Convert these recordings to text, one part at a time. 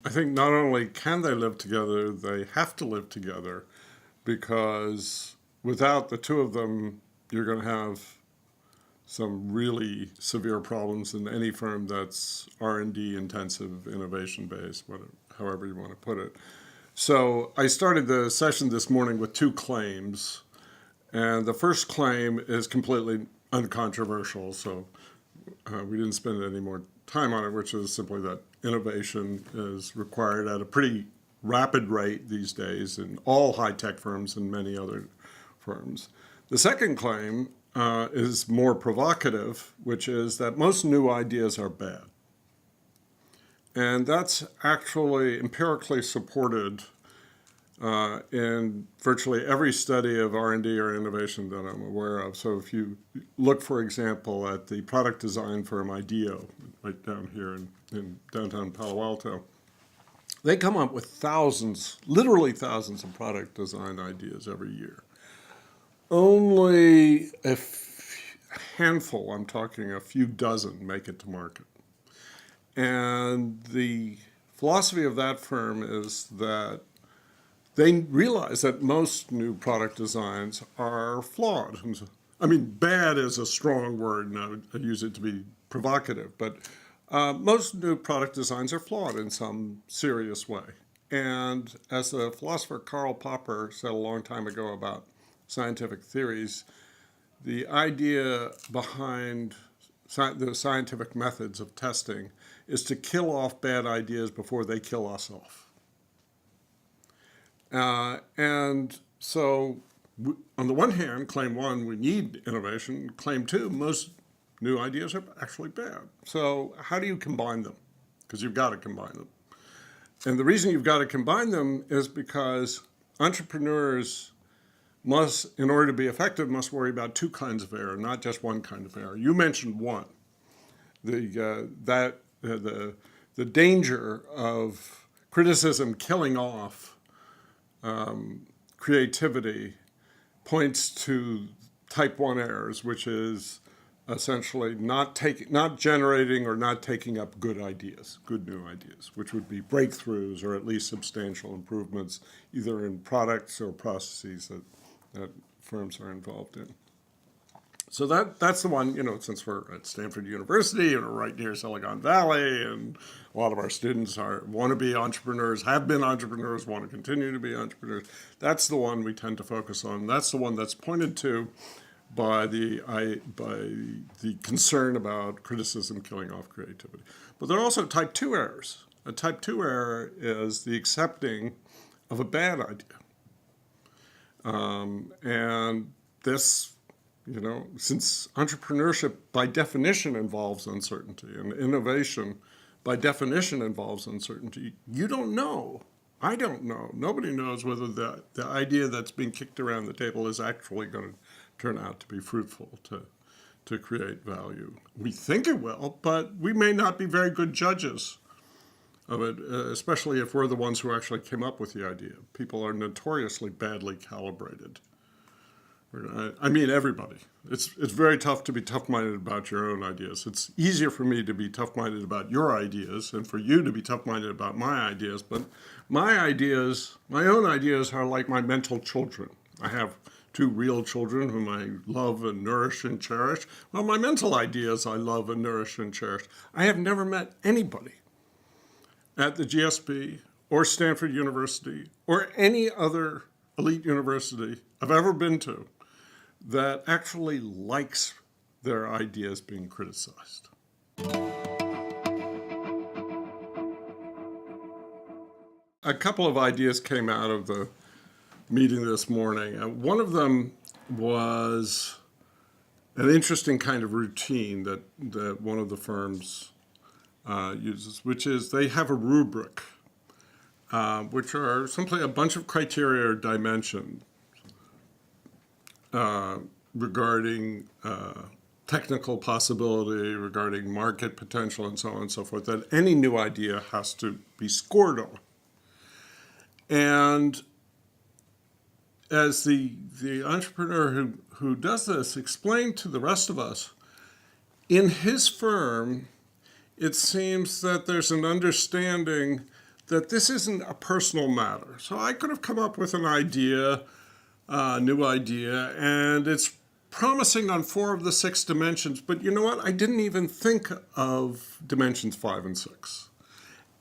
I think not only can they live together, they have to live together, because without the two of them, you're going to have some really severe problems in any firm that's R&D intensive, innovation based, whatever, however you want to put it. So I started the session this morning with two claims, and the first claim is completely uncontroversial, so we didn't spend any more time on it, which is simply that innovation is required at a pretty rapid rate these days in all high-tech firms and many other firms. The second claim is more provocative, which is that most new ideas are bad. And that's actually empirically supported in virtually every study of R&D or innovation that I'm aware of. So if you look, for example, at the product design firm IDEO, right down here in downtown Palo Alto, they come up with thousands, literally thousands of product design ideas every year. Only a handful, I'm talking a few dozen, make it to market. And the philosophy of that firm is that they realize that most new product designs are flawed. I mean, bad is a strong word, and I use it to be provocative, but most new product designs are flawed in some serious way. And as the philosopher Karl Popper said a long time ago about scientific theories, the idea behind the scientific methods of testing is to kill off bad ideas before they kill us off. And so, on the one hand, claim one, we need innovation. Claim two, most new ideas are actually bad. So how do you combine them? Because you've got to combine them. And the reason you've got to combine them is because entrepreneurs must, in order to be effective, must worry about two kinds of error, not just one kind of error. You mentioned one, the danger of criticism killing off creativity points to type 1 errors, which is essentially not generating or not taking up good ideas, good new ideas, which would be breakthroughs or at least substantial improvements, either in products or processes that firms are involved in. So that's the one, since we're at Stanford University and we're right near Silicon Valley, and a lot of our students want to be entrepreneurs, have been entrepreneurs, want to continue to be entrepreneurs. That's the one we tend to focus on. That's the one that's pointed to by the concern about criticism killing off creativity. But there are also type 2 errors. A type 2 error is the accepting of a bad idea. And this, since entrepreneurship by definition involves uncertainty, and innovation by definition involves uncertainty, you don't know. I don't know. Nobody knows whether the idea that's being kicked around the table is actually going to turn out to be fruitful, to create value. We think it will, but we may not be very good judges of it, especially if we're the ones who actually came up with the idea. People are notoriously badly calibrated. I mean, everybody. It's very tough to be tough-minded about your own ideas. It's easier for me to be tough-minded about your ideas and for you to be tough-minded about my ideas. But my own ideas are like my mental children. I have two real children whom I love and nourish and cherish. Well, my mental ideas I love and nourish and cherish. I have never met anybody at the GSB or Stanford University or any other elite university I've ever been to that actually likes their ideas being criticized. A couple of ideas came out of the meeting this morning. One of them was an interesting kind of routine that one of the firms uses, which is they have a rubric, which are simply a bunch of criteria or dimensions regarding technical possibility, regarding market potential, and so on and so forth, that any new idea has to be scored on. And as the entrepreneur who does this explained to the rest of us, in his firm, it seems that there's an understanding that this isn't a personal matter. So I could have come up with an idea, a new idea, and it's promising on 4 of the 6 dimensions, but you know what? I didn't even think of dimensions 5 and 6.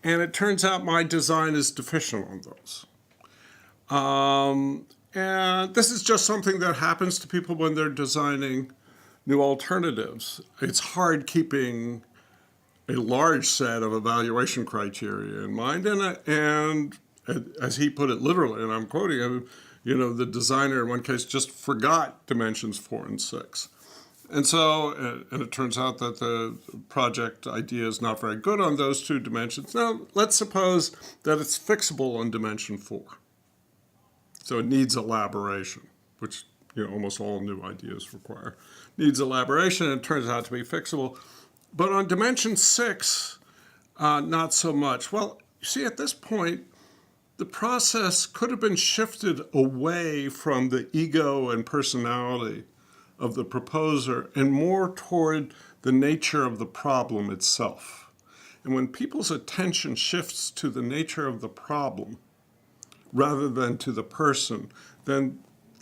And it turns out my design is deficient on those. And this is just something that happens to people when they're designing new alternatives. It's hard keeping a large set of evaluation criteria in mind. And as he put it literally, and I'm quoting him, the designer in one case just forgot dimensions 4 and 6. And so, and it turns out that the project idea is not very good on those 2 dimensions. Now, let's suppose that it's fixable on dimension 4. So it needs elaboration, which almost all new ideas require. Needs elaboration, and it turns out to be fixable. But on dimension 6, not so much. Well, you see, at this point, the process could have been shifted away from the ego and personality of the proposer and more toward the nature of the problem itself. And when people's attention shifts to the nature of the problem rather than to the person, then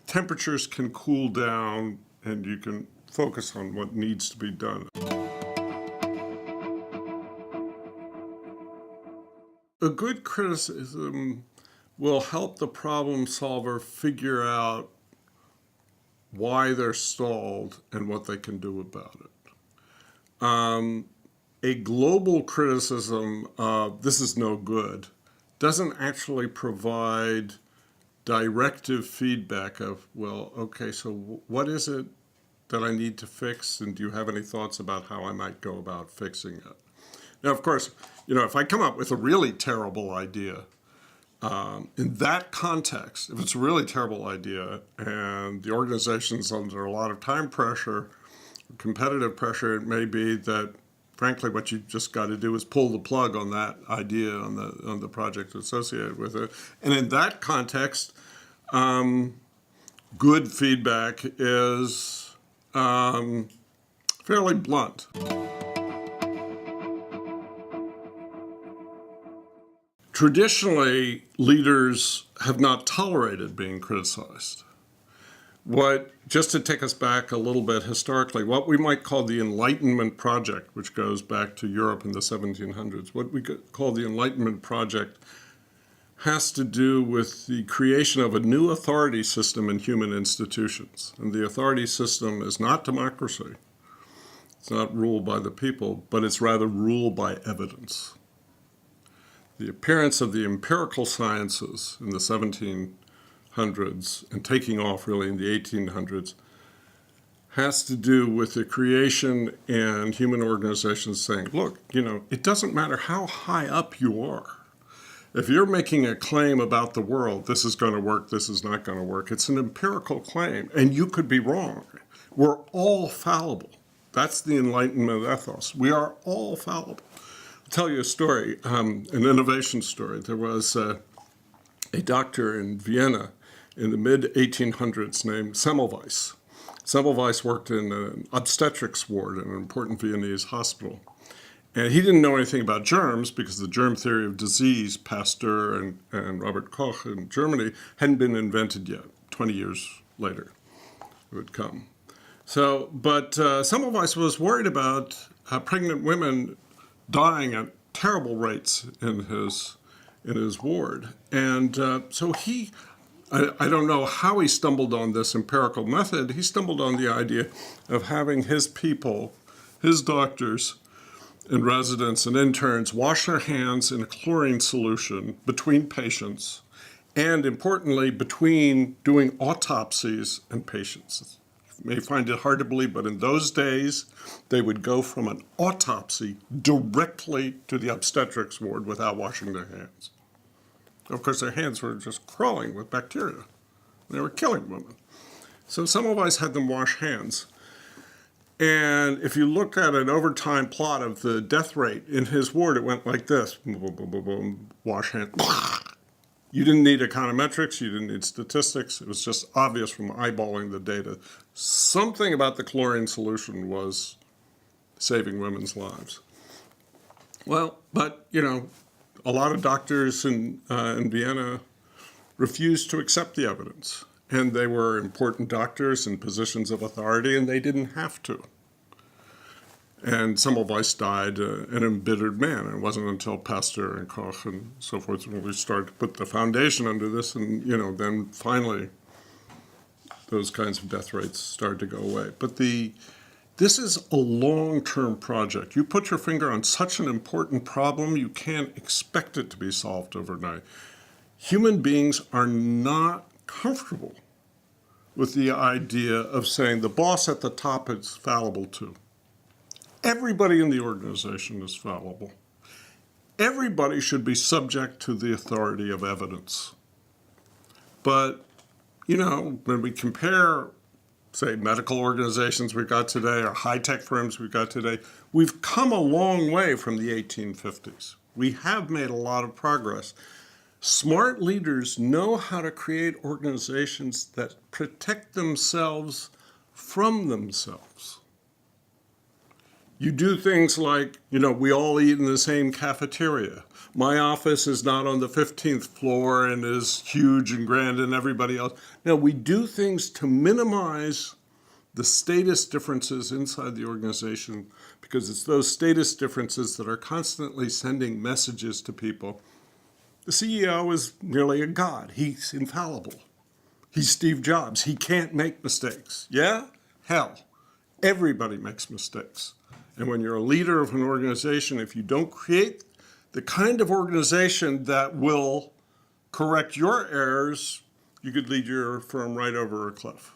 temperatures can cool down and you can focus on what needs to be done. A good criticism will help the problem solver figure out why they're stalled and what they can do about it. A global criticism of this is no good doesn't actually provide directive feedback of, well, okay, so what is it that I need to fix, and do you have any thoughts about how I might go about fixing it? Now, of course, if I come up with a really terrible idea, in that context, if it's a really terrible idea and the organization's under a lot of time pressure, competitive pressure, it may be that, frankly, what you just got to do is pull the plug on that idea, on the project associated with it. And in that context, good feedback is fairly blunt. Traditionally, leaders have not tolerated being criticized. Just to take us back a little bit historically, what we might call the Enlightenment project, which goes back to Europe in the 1700s, what we call the Enlightenment project has to do with the creation of a new authority system in human institutions. And the authority system is not democracy. It's not ruled by the people, but it's rather ruled by evidence. The appearance of the empirical sciences in the 1700s and taking off really in the 1800s has to do with the creation and human organizations saying, look, it doesn't matter how high up you are. If you're making a claim about the world, this is going to work, this is not going to work, it's an empirical claim, and you could be wrong. We're all fallible. That's the Enlightenment ethos. We are all fallible. Tell you a story, an innovation story. There was a doctor in Vienna in the mid-1800s named Semmelweis. Semmelweis worked in an obstetrics ward in an important Viennese hospital. And he didn't know anything about germs because the germ theory of disease, Pasteur and Robert Koch in Germany, hadn't been invented yet. 20 years later, it would come. But Semmelweis was worried about pregnant women dying at terrible rates in his ward. And so I don't know how he stumbled on this empirical method. He stumbled on the idea of having his people, his doctors and residents and interns wash their hands in a chlorine solution between patients and, importantly, between doing autopsies and patients. You may find it hard to believe, but in those days, they would go from an autopsy directly to the obstetrics ward without washing their hands. Of course, their hands were just crawling with bacteria. They were killing women. So Semmelweis had them wash hands. And if you look at an overtime plot of the death rate in his ward, it went like this. Boom, boom, boom, boom, boom, wash hands. You didn't need econometrics, you didn't need statistics. It was just obvious from eyeballing the data. Something about the chlorine solution was saving women's lives. Well, but, a lot of doctors in Vienna refused to accept the evidence. And they were important doctors in positions of authority, and they didn't have to. And Semmelweis died an embittered man. It wasn't until Pasteur and Koch and so forth when we started to put the foundation under this, and then finally those kinds of death rates started to go away. But this is a long-term project. You put your finger on such an important problem, you can't expect it to be solved overnight. Human beings are not comfortable with the idea of saying the boss at the top is fallible too. Everybody in the organization is fallible. Everybody should be subject to the authority of evidence. But, when we compare, say, medical organizations we've got today or high-tech firms we've got today, we've come a long way from the 1850s. We have made a lot of progress. Smart leaders know how to create organizations that protect themselves from themselves. You do things like, we all eat in the same cafeteria. My office is not on the 15th floor and is huge and grand and everybody else. No, we do things to minimize the status differences inside the organization because it's those status differences that are constantly sending messages to people. The CEO is merely a god. He's infallible. He's Steve Jobs. He can't make mistakes. Yeah? Hell, everybody makes mistakes. And when you're a leader of an organization, if you don't create the kind of organization that will correct your errors, you could lead your firm right over a cliff.